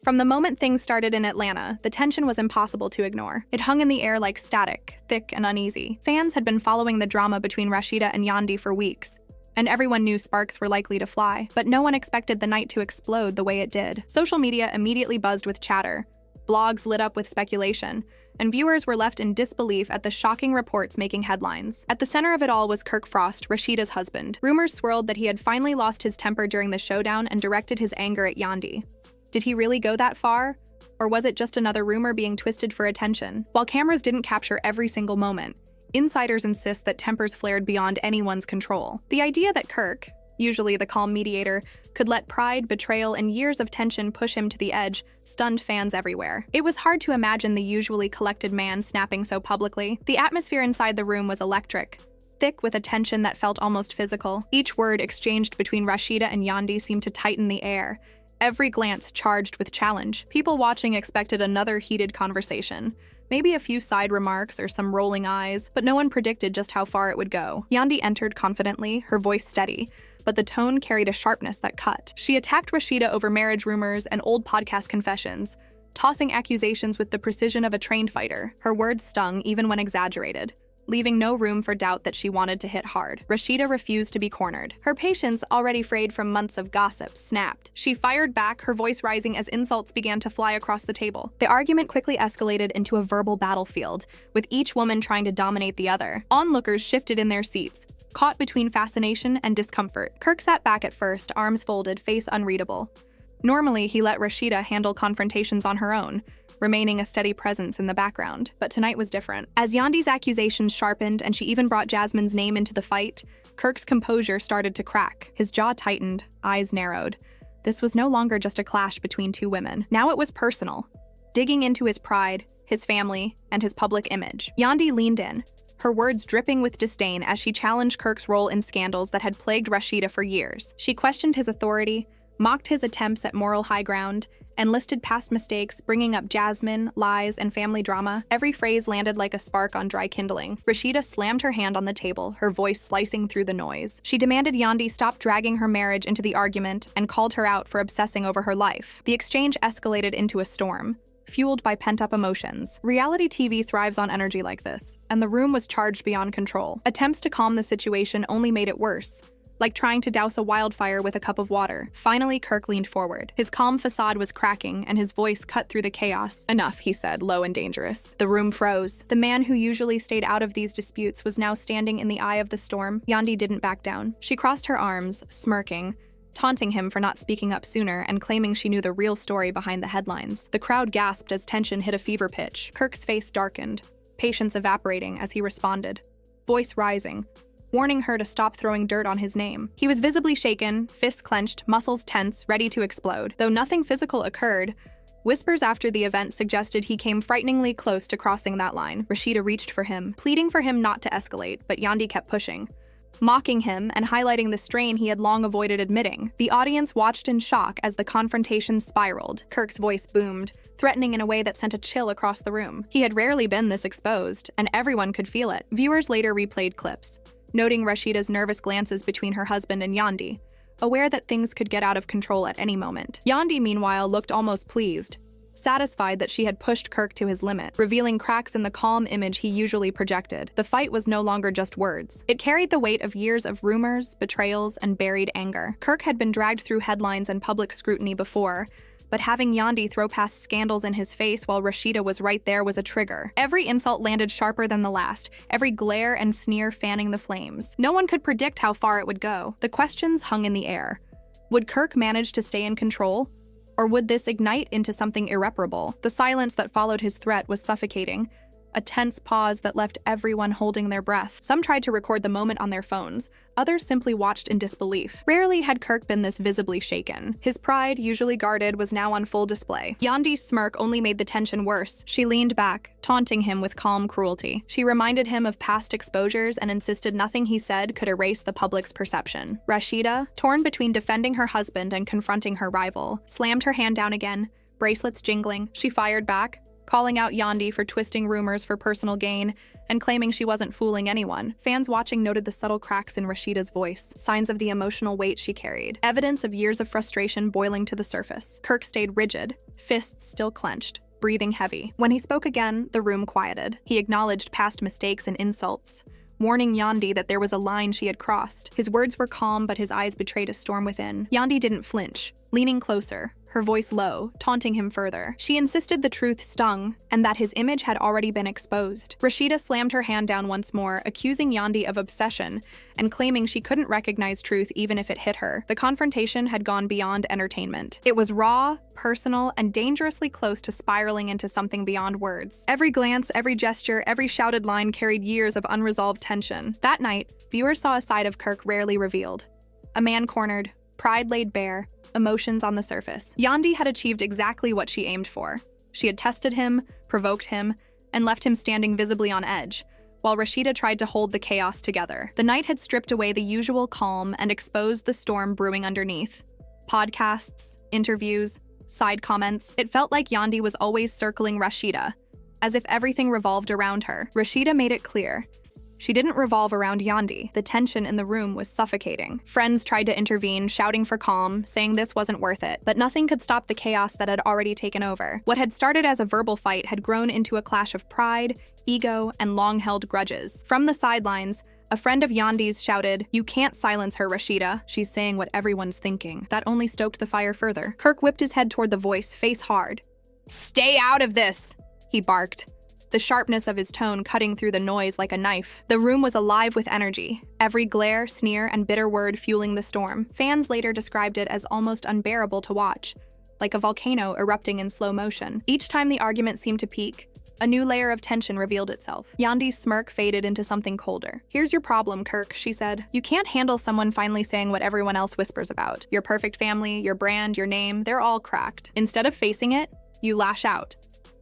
From the moment things started in Atlanta, the tension was impossible to ignore. It hung in the air like static, thick and uneasy. Fans had been following the drama between Rasheeda and Yandy for weeks, and everyone knew sparks were likely to fly, but no one expected the night to explode the way it did. Social media immediately buzzed with chatter, blogs lit up with speculation, and viewers were left in disbelief at the shocking reports making headlines. At the center of it all was Kirk Frost, Rasheeda's husband. Rumors swirled that he had finally lost his temper during the showdown and directed his anger at Yandy. Did he really go that far? Or was it just another rumor being twisted for attention? While cameras didn't capture every single moment, insiders insist that tempers flared beyond anyone's control. The idea that Kirk, usually the calm mediator, could let pride, betrayal, and years of tension push him to the edge stunned fans everywhere. It was hard to imagine the usually collected man snapping so publicly. The atmosphere inside the room was electric, thick with a tension that felt almost physical. Each word exchanged between Rasheeda and Yandy seemed to tighten the air, every glance charged with challenge. People watching expected another heated conversation. Maybe a few side remarks or some rolling eyes, but no one predicted just how far it would go. Yandy entered confidently, her voice steady, but the tone carried a sharpness that cut. She attacked Rasheeda over marriage rumors and old podcast confessions, tossing accusations with the precision of a trained fighter. Her words stung even when exaggerated, leaving no room for doubt that she wanted to hit hard. Rasheeda refused to be cornered. Her patience, already frayed from months of gossip, snapped. She fired back, her voice rising as insults began to fly across the table. The argument quickly escalated into a verbal battlefield, with each woman trying to dominate the other. Onlookers shifted in their seats, caught between fascination and discomfort. Kirk sat back at first, arms folded, face unreadable. Normally, he let Rasheeda handle confrontations on her own, remaining a steady presence in the background. But tonight was different. As Yandy's accusations sharpened and she even brought Jasmine's name into the fight, Kirk's composure started to crack. His jaw tightened, eyes narrowed. This was no longer just a clash between two women. Now it was personal, digging into his pride, his family, and his public image. Yandy leaned in, her words dripping with disdain as she challenged Kirk's role in scandals that had plagued Rasheeda for years. She questioned his authority, mocked his attempts at moral high ground, and listed past mistakes, bringing up Jasmine, lies, and family drama. Every phrase landed like a spark on dry kindling. Rasheeda slammed her hand on the table, her voice slicing through the noise. She demanded Yandy stop dragging her marriage into the argument and called her out for obsessing over her life. The exchange escalated into a storm, fueled by pent-up emotions. Reality TV thrives on energy like this, and the room was charged beyond control. Attempts to calm the situation only made it worse, like trying to douse a wildfire with a cup of water. Finally, Kirk leaned forward. His calm facade was cracking, and his voice cut through the chaos. "Enough," he said, low and dangerous. The room froze. The man who usually stayed out of these disputes was now standing in the eye of the storm. Yandy didn't back down. She crossed her arms, smirking, taunting him for not speaking up sooner and claiming she knew the real story behind the headlines. The crowd gasped as tension hit a fever pitch. Kirk's face darkened, patience evaporating as he responded, voice rising, warning her to stop throwing dirt on his name. He was visibly shaken, fists clenched, muscles tense, ready to explode. Though nothing physical occurred, whispers after the event suggested he came frighteningly close to crossing that line. Rasheeda reached for him, pleading for him not to escalate, but Yandy kept pushing, mocking him and highlighting the strain he had long avoided admitting. The audience watched in shock as the confrontation spiraled. Kirk's voice boomed, threatening in a way that sent a chill across the room. He had rarely been this exposed, and everyone could feel it. Viewers later replayed clips, noting Rasheeda's nervous glances between her husband and Yandy, aware that things could get out of control at any moment. Yandy, meanwhile, looked almost pleased, satisfied that she had pushed Kirk to his limit, revealing cracks in the calm image he usually projected. The fight was no longer just words. It carried the weight of years of rumors, betrayals, and buried anger. Kirk had been dragged through headlines and public scrutiny before, but having Yandy throw past scandals in his face while Rasheeda was right there was a trigger. Every insult landed sharper than the last, every glare and sneer fanning the flames. No one could predict how far it would go. The questions hung in the air. Would Kirk manage to stay in control? Or would this ignite into something irreparable? The silence that followed his threat was suffocating, a tense pause that left everyone holding their breath. Some tried to record the moment on their phones. Others simply watched in disbelief. Rarely had Kirk been this visibly shaken. His pride, usually guarded, was now on full display. Yandy's smirk only made the tension worse. She leaned back, taunting him with calm cruelty. She reminded him of past exposures and insisted nothing he said could erase the public's perception. Rasheeda, torn between defending her husband and confronting her rival, slammed her hand down again, bracelets jingling. She fired back, calling out Yandy for twisting rumors for personal gain and claiming she wasn't fooling anyone. Fans watching noted the subtle cracks in Rasheeda's voice, signs of the emotional weight she carried, evidence of years of frustration boiling to the surface. Kirk stayed rigid, fists still clenched, breathing heavy. When he spoke again, the room quieted. He acknowledged past mistakes and insults, warning Yandy that there was a line she had crossed. His words were calm, but his eyes betrayed a storm within. Yandy didn't flinch, leaning closer, her voice low, taunting him further. She insisted the truth stung, and that his image had already been exposed. Rasheeda slammed her hand down once more, accusing Yandy of obsession, and claiming she couldn't recognize truth even if it hit her. The confrontation had gone beyond entertainment. It was raw, personal, and dangerously close to spiraling into something beyond words. Every glance, every gesture, every shouted line carried years of unresolved tension. That night, viewers saw a side of Kirk rarely revealed. A man cornered, pride laid bare, emotions on the surface. Yandy had achieved exactly what she aimed for. She had tested him, provoked him, and left him standing visibly on edge, while Rasheeda tried to hold the chaos together. The night had stripped away the usual calm and exposed the storm brewing underneath. Podcasts, interviews, side comments. It felt like Yandy was always circling Rasheeda, as if everything revolved around her. Rasheeda made it clear. She didn't revolve around Yandy. The tension in the room was suffocating. Friends tried to intervene, shouting for calm, saying this wasn't worth it. But nothing could stop the chaos that had already taken over. What had started as a verbal fight had grown into a clash of pride, ego, and long-held grudges. From the sidelines, a friend of Yandy's shouted, "You can't silence her, Rasheeda. She's saying what everyone's thinking." That only stoked the fire further. Kirk whipped his head toward the voice, face hard. "Stay out of this!" he barked, the sharpness of his tone cutting through the noise like a knife. The room was alive with energy, every glare, sneer, and bitter word fueling the storm. Fans later described it as almost unbearable to watch, like a volcano erupting in slow motion. Each time the argument seemed to peak, a new layer of tension revealed itself. Yandy's smirk faded into something colder. "Here's your problem, Kirk," she said. "You can't handle someone finally saying what everyone else whispers about. Your perfect family, your brand, your name, they're all cracked. Instead of facing it, you lash out."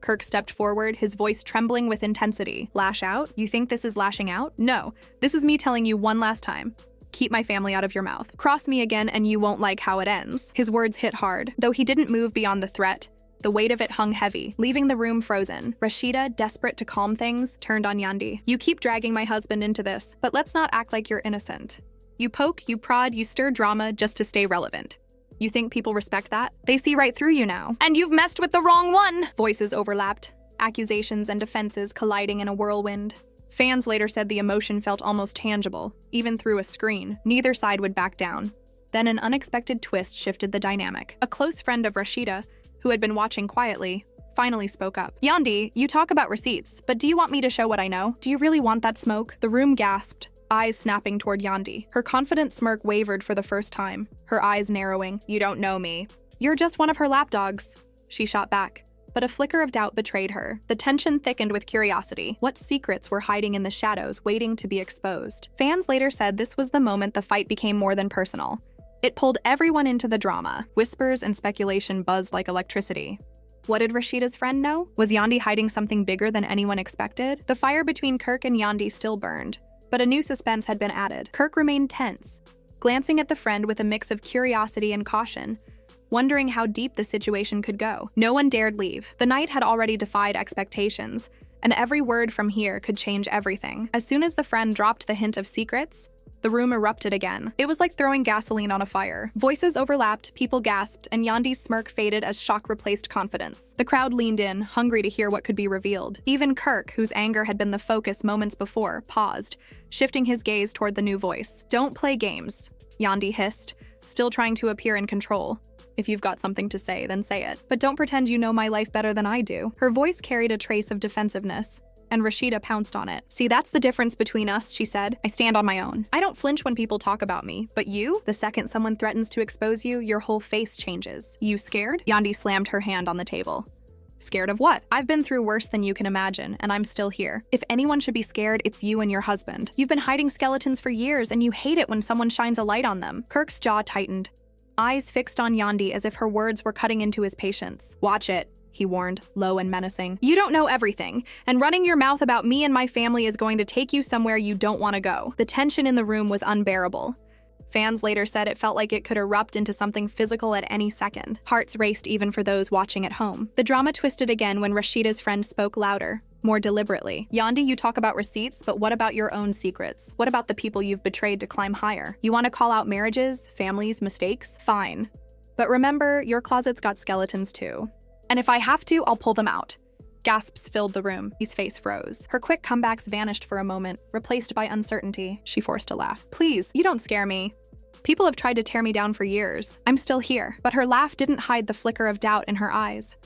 Kirk stepped forward, his voice trembling with intensity. "Lash out? You think this is lashing out? No, this is me telling you one last time. Keep my family out of your mouth. Cross me again and you won't like how it ends." His words hit hard. Though he didn't move beyond the threat, the weight of it hung heavy, leaving the room frozen. Rasheeda, desperate to calm things, turned on Yandy. "You keep dragging my husband into this, but let's not act like you're innocent. You poke, you prod, you stir drama just to stay relevant. You think people respect that? They see right through you now. And you've messed with the wrong one!" Voices overlapped, accusations and defenses colliding in a whirlwind. Fans later said the emotion felt almost tangible, even through a screen. Neither side would back down. Then an unexpected twist shifted the dynamic. A close friend of Rasheeda, who had been watching quietly, finally spoke up. "Yandy, you talk about receipts, but do you want me to show what I know? Do you really want that smoke?" The room gasped, eyes snapping toward Yandy. Her confident smirk wavered for the first time, her eyes narrowing. "You don't know me." "You're just one of her lapdogs," she shot back. But a flicker of doubt betrayed her. The tension thickened with curiosity. What secrets were hiding in the shadows, waiting to be exposed? Fans later said this was the moment the fight became more than personal. It pulled everyone into the drama. Whispers and speculation buzzed like electricity. What did Rasheeda's friend know? Was Yandy hiding something bigger than anyone expected? The fire between Kirk and Yandy still burned, but a new suspense had been added. Kirk remained tense, glancing at the friend with a mix of curiosity and caution, wondering how deep the situation could go. No one dared leave. The night had already defied expectations, and every word from here could change everything. As soon as the friend dropped the hint of secrets, the room erupted again. It was like throwing gasoline on a fire. Voices overlapped, people gasped, and Yandy's smirk faded as shock replaced confidence. The crowd leaned in, hungry to hear what could be revealed. Even Kirk, whose anger had been the focus moments before, paused, shifting his gaze toward the new voice. "Don't play games," Yandy hissed, still trying to appear in control. "If you've got something to say, then say it. But don't pretend you know my life better than I do." Her voice carried a trace of defensiveness, and Rasheeda pounced on it. "See, that's the difference between us," she said. "I stand on my own. I don't flinch when people talk about me. But you? The second someone threatens to expose you, your whole face changes. You scared?" Yandy slammed her hand on the table. "Scared of what? I've been through worse than you can imagine, and I'm still here. If anyone should be scared, it's you and your husband. You've been hiding skeletons for years, and you hate it when someone shines a light on them." Kirk's jaw tightened, eyes fixed on Yandy as if her words were cutting into his patience. "Watch it," he warned, low and menacing. "You don't know everything, and running your mouth about me and my family is going to take you somewhere you don't want to go." The tension in the room was unbearable. Fans later said it felt like it could erupt into something physical at any second. Hearts raced even for those watching at home. The drama twisted again when Rasheeda's friend spoke louder, more deliberately. Yandy, you talk about receipts, but what about your own secrets? What about the people you've betrayed to climb higher? You want to call out marriages, families, mistakes? Fine. But remember, your closet's got skeletons too. And if I have to, I'll pull them out. Gasps filled the room. His face froze. Her quick comebacks vanished for a moment, replaced by uncertainty. She forced a laugh. Please, you don't scare me. People have tried to tear me down for years. I'm still here. But her laugh didn't hide the flicker of doubt in her eyes.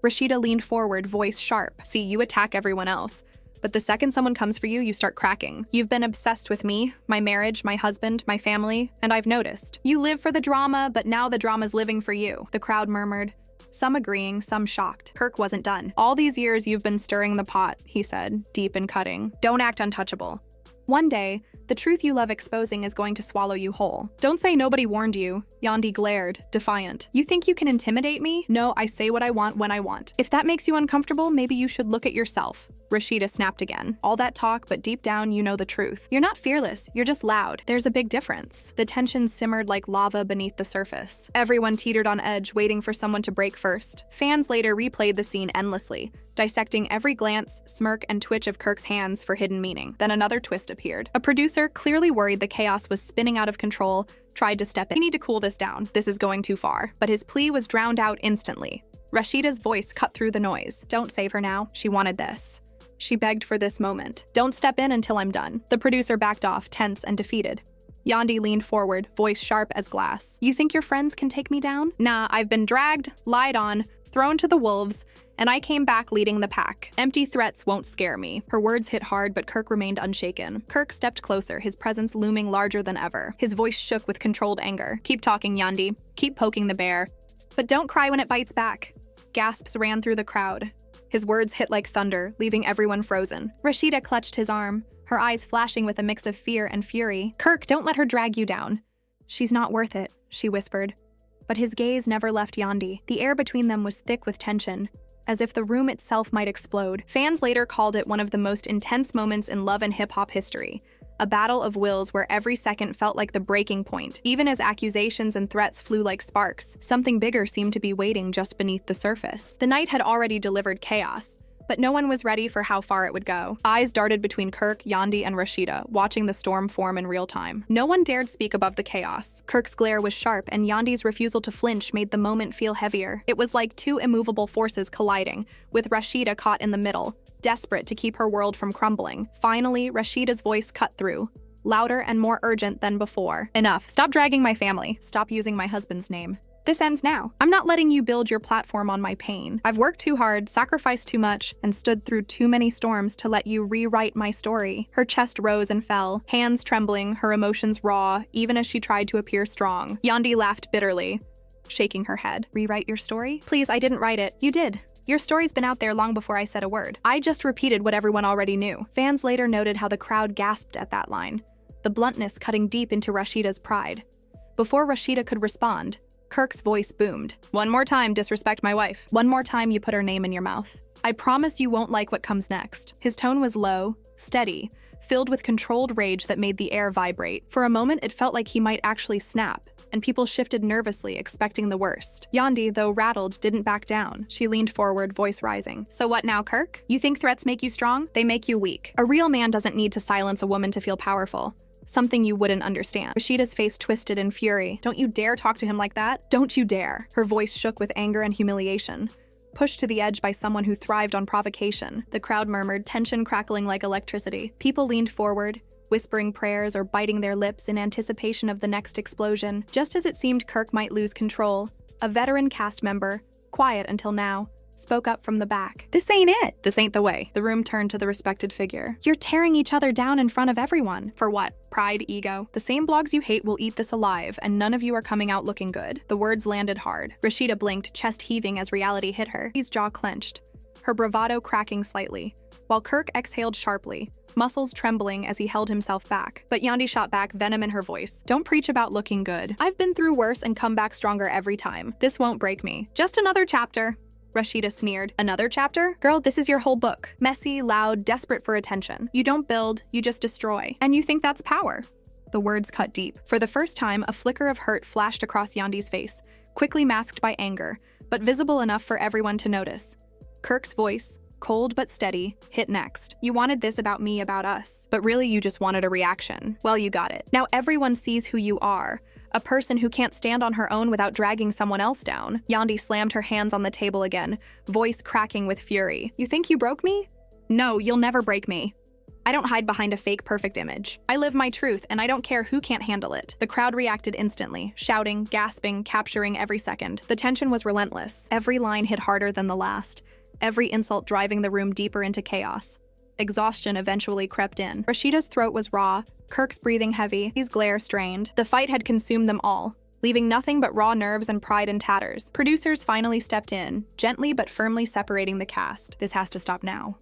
Rasheeda leaned forward, voice sharp. See, you attack everyone else. But the second someone comes for you, you start cracking. You've been obsessed with me, my marriage, my husband, my family, and I've noticed. You live for the drama, but now the drama's living for you. The crowd murmured, some agreeing, some shocked. Kirk wasn't done. All these years you've been stirring the pot, he said, deep and cutting. Don't act untouchable. One day, the truth you love exposing is going to swallow you whole. Don't say nobody warned you. Yandy glared, defiant. You think you can intimidate me? No, I say what I want when I want. If that makes you uncomfortable, maybe you should look at yourself. Rasheeda snapped again. All that talk, but deep down you know the truth. You're not fearless, you're just loud. There's a big difference. The tension simmered like lava beneath the surface. Everyone teetered on edge, waiting for someone to break first. Fans later replayed the scene endlessly, dissecting every glance, smirk, and twitch of Kirk's hands for hidden meaning. Then another twist appeared. A producer, clearly worried the chaos was spinning out of control, tried to step in. We need to cool this down. This is going too far. But his plea was drowned out instantly. Rasheeda's voice cut through the noise. Don't save her now. She wanted this. She begged for this moment. Don't step in until I'm done. The producer backed off, tense and defeated. Yandy leaned forward, voice sharp as glass. You think your friends can take me down? Nah, I've been dragged, lied on, thrown to the wolves, and I came back leading the pack. Empty threats won't scare me. Her words hit hard, but Kirk remained unshaken. Kirk stepped closer, his presence looming larger than ever. His voice shook with controlled anger. Keep talking, Yandy. Keep poking the bear. But don't cry when it bites back. Gasps ran through the crowd. His words hit like thunder, leaving everyone frozen. Rasheeda clutched his arm, her eyes flashing with a mix of fear and fury. Kirk, don't let her drag you down. She's not worth it, she whispered. But his gaze never left Yandy. The air between them was thick with tension, as if the room itself might explode. Fans later called it one of the most intense moments in love and hip-hop history. A battle of wills where every second felt like the breaking point. Even as accusations and threats flew like sparks, something bigger seemed to be waiting just beneath the surface. The night had already delivered chaos, but no one was ready for how far it would go. Eyes darted between Kirk, Yandy, and Rasheeda, watching the storm form in real time. No one dared speak above the chaos. Kirk's glare was sharp, and Yandy's refusal to flinch made the moment feel heavier. It was like two immovable forces colliding, with Rasheeda caught in the middle, desperate to keep her world from crumbling. Finally, Rasheeda's voice cut through, louder and more urgent than before. Enough. Stop dragging my family. Stop using my husband's name. This ends now. I'm not letting you build your platform on my pain. I've worked too hard, sacrificed too much, and stood through too many storms to let you rewrite my story. Her chest rose and fell, hands trembling, her emotions raw, even as she tried to appear strong. Yandy laughed bitterly, shaking her head. Rewrite your story? Please, I didn't write it. You did. Your story's been out there long before I said a word. I just repeated what everyone already knew. Fans later noted how the crowd gasped at that line, the bluntness cutting deep into Rasheeda's pride. Before Rasheeda could respond, Kirk's voice boomed. One more time, disrespect my wife. One more time, you put her name in your mouth. I promise you won't like what comes next. His tone was low, steady, filled with controlled rage that made the air vibrate. For a moment, it felt like he might actually snap, and people shifted nervously, expecting the worst. Yandy, though rattled, didn't back down. She leaned forward, voice rising. So what now, Kirk? You think threats make you strong? They make you weak. A real man doesn't need to silence a woman to feel powerful. Something you wouldn't understand. Rasheeda's face twisted in fury. Don't you dare talk to him like that. Don't you dare. Her voice shook with anger and humiliation. Pushed to the edge by someone who thrived on provocation, the crowd murmured, tension crackling like electricity. People leaned forward, whispering prayers or biting their lips in anticipation of the next explosion. Just as it seemed Kirk might lose control, a veteran cast member, quiet until now, spoke up from the back. This ain't it. This ain't the way. The room turned to the respected figure. You're tearing each other down in front of everyone. For what? Pride, ego? The same blogs you hate will eat this alive, and none of you are coming out looking good. The words landed hard. Rasheeda blinked, chest heaving as reality hit her. His jaw clenched, her bravado cracking slightly, while Kirk exhaled sharply, muscles trembling as he held himself back. But Yandy shot back, venom in her voice. Don't preach about looking good. I've been through worse and come back stronger every time. This won't break me. Just another chapter. Rasheeda sneered. Another chapter? Girl, this is your whole book. Messy, loud, desperate for attention. You don't build, you just destroy. And you think that's power? The words cut deep. For the first time, a flicker of hurt flashed across Yandy's face, quickly masked by anger, but visible enough for everyone to notice. Kirk's voice, cold but steady, hit next. "You wanted this about me, about us, but really you just wanted a reaction. Well, you got it. Now everyone sees who you are. A person who can't stand on her own without dragging someone else down." Yandy slammed her hands on the table again, voice cracking with fury. "You think you broke me? No, you'll never break me. I don't hide behind a fake perfect image. I live my truth, and I don't care who can't handle it." The crowd reacted instantly, shouting, gasping, capturing every second. The tension was relentless. Every line hit harder than the last, every insult driving the room deeper into chaos. Exhaustion eventually crept in. Rasheeda's throat was raw, Kirk's breathing heavy, his glare strained. The fight had consumed them all, leaving nothing but raw nerves and pride in tatters. Producers finally stepped in, gently but firmly separating the cast. "This has to stop now.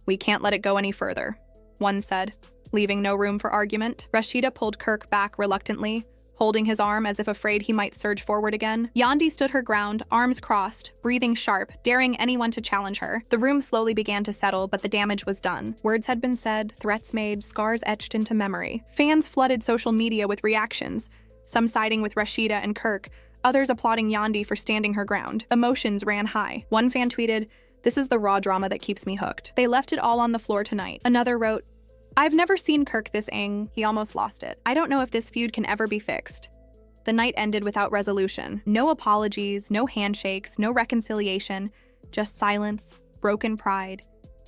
We can't let it go any further," one said, leaving no room for argument. Rasheeda pulled Kirk back reluctantly, holding his arm as if afraid he might surge forward again. Yandy stood her ground, arms crossed, breathing sharp, daring anyone to challenge her. The room slowly began to settle, but the damage was done. Words had been said, threats made, scars etched into memory. Fans flooded social media with reactions, some siding with Rasheeda and Kirk, others applauding Yandy for standing her ground. Emotions ran high. One fan tweeted, "This is the raw drama that keeps me hooked. They left it all on the floor tonight." Another wrote, "I've never seen Kirk this he almost lost it. I don't know if this feud can ever be fixed." The night ended without resolution. No apologies, no handshakes, no reconciliation, just silence, broken pride,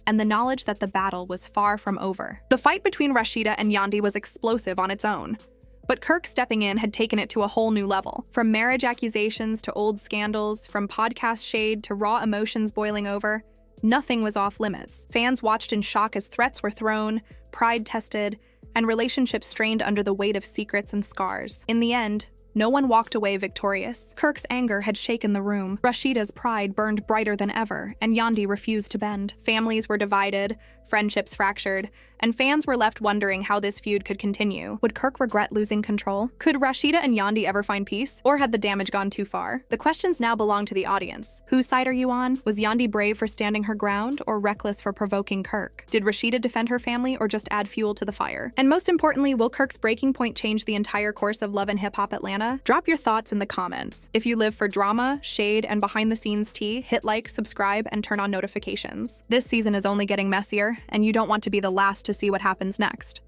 and the knowledge that the battle was far from over. The fight between Rasheeda and Yandy was explosive on its own, but Kirk stepping in had taken it to a whole new level. From marriage accusations to old scandals, from podcast shade to raw emotions boiling over, nothing was off limits. Fans watched in shock as threats were thrown, pride tested, and relationships strained under the weight of secrets and scars. In the end, no one walked away victorious. Kirk's anger had shaken the room. Rasheeda's pride burned brighter than ever, and Yandy refused to bend. Families were divided, friendships fractured, and fans were left wondering how this feud could continue. Would Kirk regret losing control? Could Rasheeda and Yandy ever find peace? Or had the damage gone too far? The questions now belong to the audience. Whose side are you on? Was Yandy brave for standing her ground, or reckless for provoking Kirk? Did Rasheeda defend her family, or just add fuel to the fire? And most importantly, will Kirk's breaking point change the entire course of Love and Hip Hop Atlanta? Drop your thoughts in the comments. If you live for drama, shade, and behind-the-scenes tea, hit like, subscribe, and turn on notifications. This season is only getting messier, and you don't want to be the last to see what happens next.